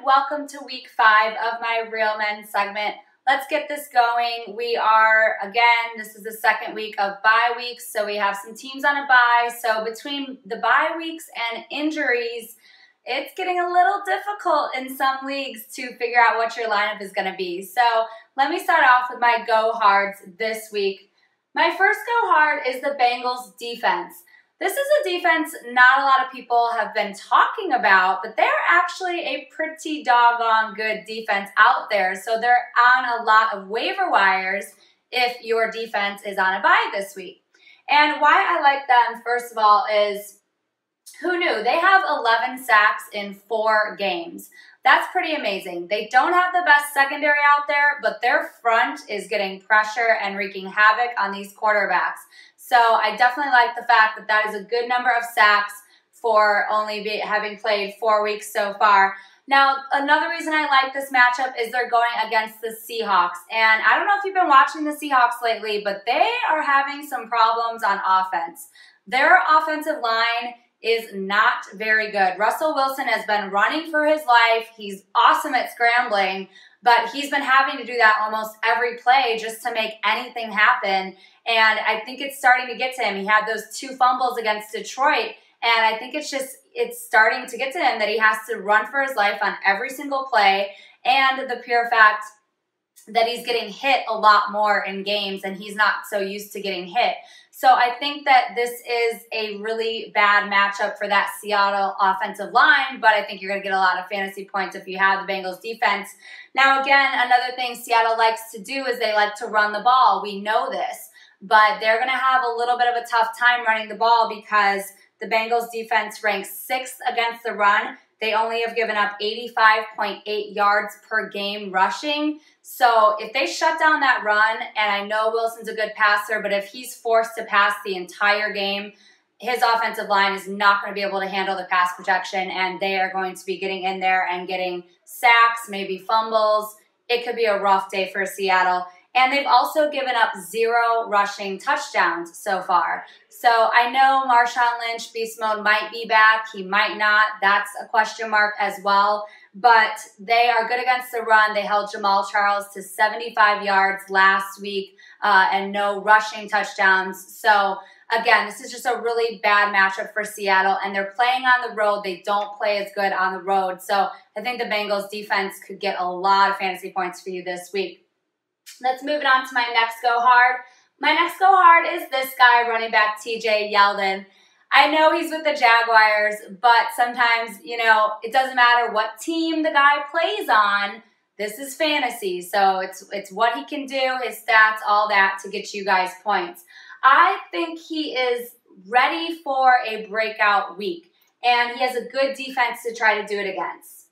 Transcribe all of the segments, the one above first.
welcome to week 5 of my Real Men segment. Let's get this going. We are, again, this is the second week of bye weeks, so we have some teams on a bye. So between the bye weeks and injuries, it's getting a little difficult in some leagues to figure out what your lineup is going to be. So let me start off with my go hards this week. My first go hard is the Bengals defense. This is a defense not a lot of people have been talking about, but they're actually a pretty doggone good defense out there. So they're on a lot of waiver wires if your defense is on a bye this week. And why I like them, first of all, is who knew? They have 11 sacks in 4 games. That's pretty amazing. They don't have the best secondary out there, but their front is getting pressure and wreaking havoc on these quarterbacks. So I definitely like the fact that that is a good number of sacks for only having played 4 weeks so far. Now, another reason I like this matchup is they're going against the Seahawks. And I don't know if you've been watching the Seahawks lately, but they are having some problems on offense. Their offensive line is not very good. Russell Wilson has been running for his life. He's awesome at scrambling, but he's been having to do that almost every play just to make anything happen. And I think it's starting to get to him. He had those 2 fumbles against Detroit, and I think it's starting to get to him that he has to run for his life on every single play, and the pure fact that he's getting hit a lot more in games, and he's not so used to getting hit. So I think that this is a really bad matchup for that Seattle offensive line, but I think you're going to get a lot of fantasy points if you have the Bengals defense. Now, again, another thing Seattle likes to do is they like to run the ball. We know this, but they're going to have a little bit of a tough time running the ball because the Bengals defense ranks 6th against the run. They only have given up 85.8 yards per game rushing. So if they shut down that run, and I know Wilson's a good passer, but if he's forced to pass the entire game, his offensive line is not going to be able to handle the pass protection, and they are going to be getting in there and getting sacks, maybe fumbles. It could be a rough day for Seattle. And they've also given up 0 rushing touchdowns so far. So I know Marshawn Lynch, beast mode, might be back. He might not. That's a question mark as well. But they are good against the run. They held Jamal Charles to 75 yards last week and no rushing touchdowns. So again, this is just a really bad matchup for Seattle. And they're playing on the road. They don't play as good on the road. So I think the Bengals defense could get a lot of fantasy points for you this week. Let's move it on to my next go hard. My next go hard is this guy, running back TJ Yeldon. I know he's with the Jaguars, but sometimes, you know, it doesn't matter what team the guy plays on. This is fantasy, so it's what he can do, his stats, all that to get you guys points. I think he is ready for a breakout week, and he has a good defense to try to do it against.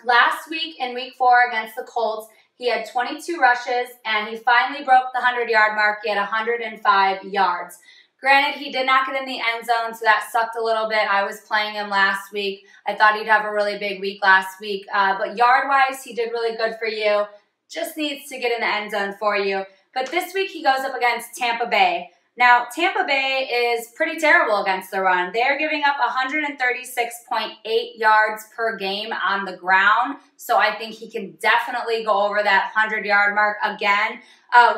Last week in week 4 against the Colts, he had 22 rushes, and he finally broke the 100-yard mark. He had 105 yards. Granted, he did not get in the end zone, so that sucked a little bit. I was playing him last week. I thought he'd have a really big week last week. But yard-wise, he did really good for you. Just needs to get in the end zone for you. But this week, he goes up against Tampa Bay. Now, Tampa Bay is pretty terrible against the run. They're giving up 136.8 yards per game on the ground. So I think he can definitely go over that 100-yard mark again.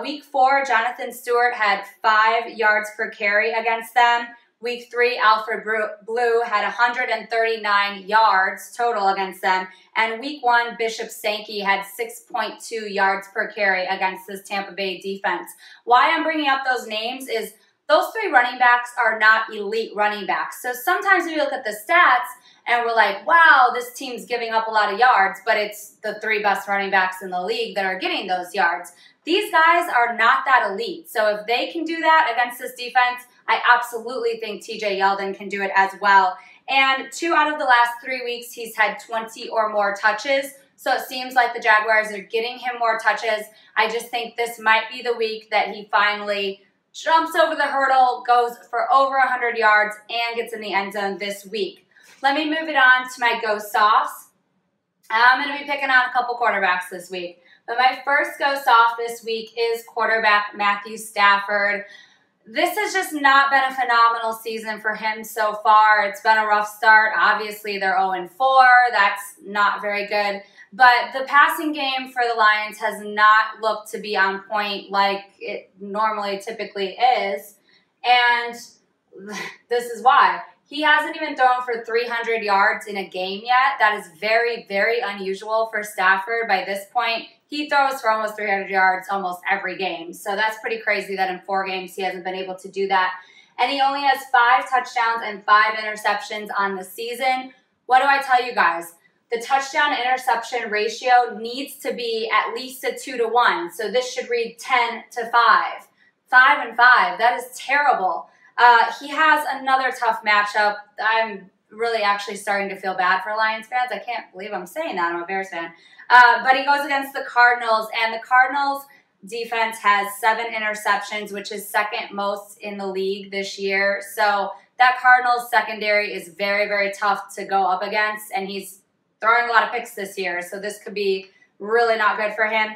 Week 4, Jonathan Stewart had 5 yards per carry against them. Week 3, Alfred Blue had 139 yards total against them. And week 1, Bishop Sankey had 6.2 yards per carry against this Tampa Bay defense. Why I'm bringing up those names is those 3 running backs are not elite running backs. So sometimes we look at the stats and we're like, wow, this team's giving up a lot of yards, but it's the 3 best running backs in the league that are getting those yards. These guys are not that elite. So if they can do that against this defense, I absolutely think TJ Yeldon can do it as well. And 2 out of the last 3 weeks, he's had 20 or more touches. So it seems like the Jaguars are getting him more touches. I just think this might be the week that he finally jumps over the hurdle, goes for over 100 yards, and gets in the end zone this week. Let me move it on to my go softs. I'm going to be picking on a couple quarterbacks this week. But my first go soft this week is quarterback Matthew Stafford. This has just not been a phenomenal season for him so far. It's been a rough start. Obviously, they're 0-4. That's not very good. But the passing game for the Lions has not looked to be on point like it normally typically is. And this is why. He hasn't even thrown for 300 yards in a game yet. That is very, very unusual for Stafford. By this point, he throws for almost 300 yards almost every game. So that's pretty crazy that in 4 games he hasn't been able to do that. And he only has 5 touchdowns and 5 interceptions on the season. What do I tell you guys? The touchdown-interception ratio needs to be at least a 2-to-1. So this should read 10-5. 5-5. That is terrible. He has another tough matchup. I'm really actually starting to feel bad for Lions fans. I can't believe I'm saying that. I'm a Bears fan. But he goes against the Cardinals, and the Cardinals defense has 7 interceptions, which is second most in the league this year. So that Cardinals secondary is very, very tough to go up against, and he's throwing a lot of picks this year. So this could be really not good for him.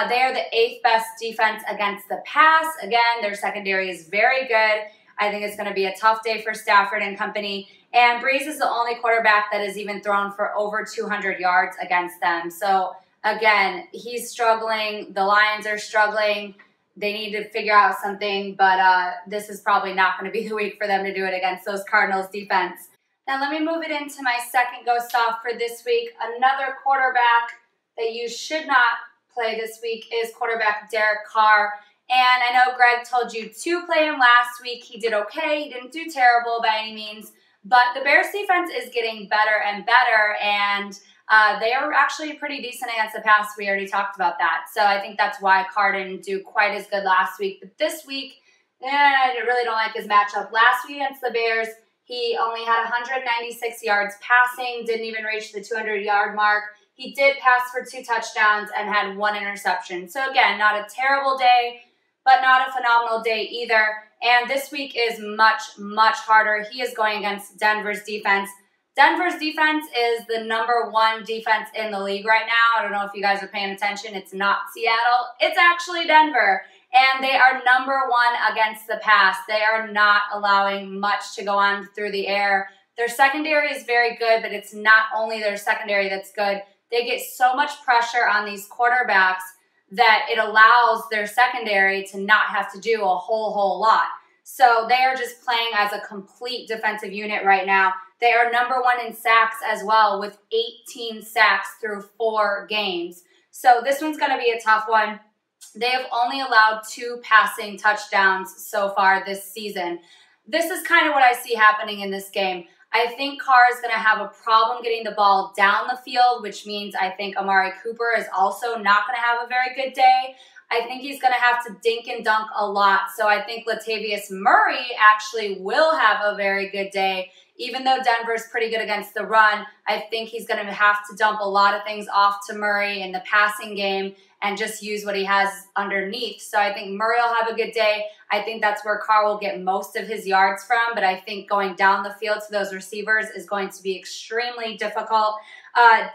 They are the 8th best defense against the pass. Again, their secondary is very good. I think it's going to be a tough day for Stafford and company. And Breeze is the only quarterback that has even thrown for over 200 yards against them. So, again, he's struggling. The Lions are struggling. They need to figure out something, but this is probably not going to be the week for them to do it against those Cardinals defense. Now, let me move it into my second ghost off for this week. Another quarterback that you should not play this week is quarterback Derek Carr. And I know Greg told you to play him last week. He did okay. He didn't do terrible by any means. But the Bears defense is getting better and better, and they are actually pretty decent against the pass. We already talked about that. So I think that's why Carr didn't do quite as good last week. But this week, I really don't like his matchup. Last week against the Bears, he only had 196 yards passing, didn't even reach the 200-yard mark. He did pass for 2 touchdowns and had 1 interception. So again, not a terrible day, but not a phenomenal day either. And this week is much, much harder. He is going against Denver's defense. Denver's defense is the #1 defense in the league right now. I don't know if you guys are paying attention. It's not Seattle. It's actually Denver. And they are #1 against the pass. They are not allowing much to go on through the air. Their secondary is very good, but it's not only their secondary that's good. They get so much pressure on these quarterbacks that it allows their secondary to not have to do a whole lot. So they are just playing as a complete defensive unit right now. They are #1 in sacks as well, with 18 sacks through 4 games. So this one's going to be a tough one. They have only allowed 2 passing touchdowns so far this season. This is kind of what I see happening in this game. I think Carr is going to have a problem getting the ball down the field, which means I think Amari Cooper is also not going to have a very good day. I think he's going to have to dink and dunk a lot. So I think Latavius Murray actually will have a very good day. Even though Denver's pretty good against the run, I think he's going to have to dump a lot of things off to Murray in the passing game and just use what he has underneath. So I think Murray will have a good day. I think that's where Carr will get most of his yards from, but I think going down the field to those receivers is going to be extremely difficult.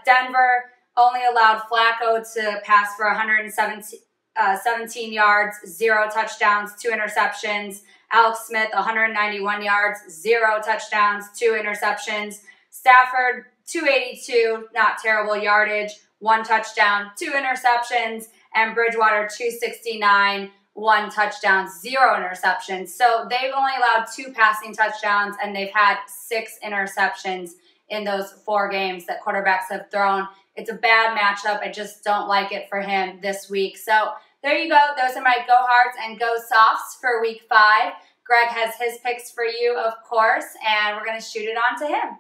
Denver only allowed Flacco to pass for 117 yards, 0 touchdowns, 2 interceptions. Alex Smith, 191 yards, 0 touchdowns, 2 interceptions. Stafford, 282, not terrible yardage, 1 touchdown, 2 interceptions. And Bridgewater, 269, 1 touchdown, 0 interceptions. So they've only allowed 2 passing touchdowns, and they've had 6 interceptions in those 4 games that quarterbacks have thrown. It's a bad matchup. I just don't like it for him this week. So there you go. Those are my go hards and go softs for week 5. Greg has his picks for you, of course, and we're going to shoot it on to him.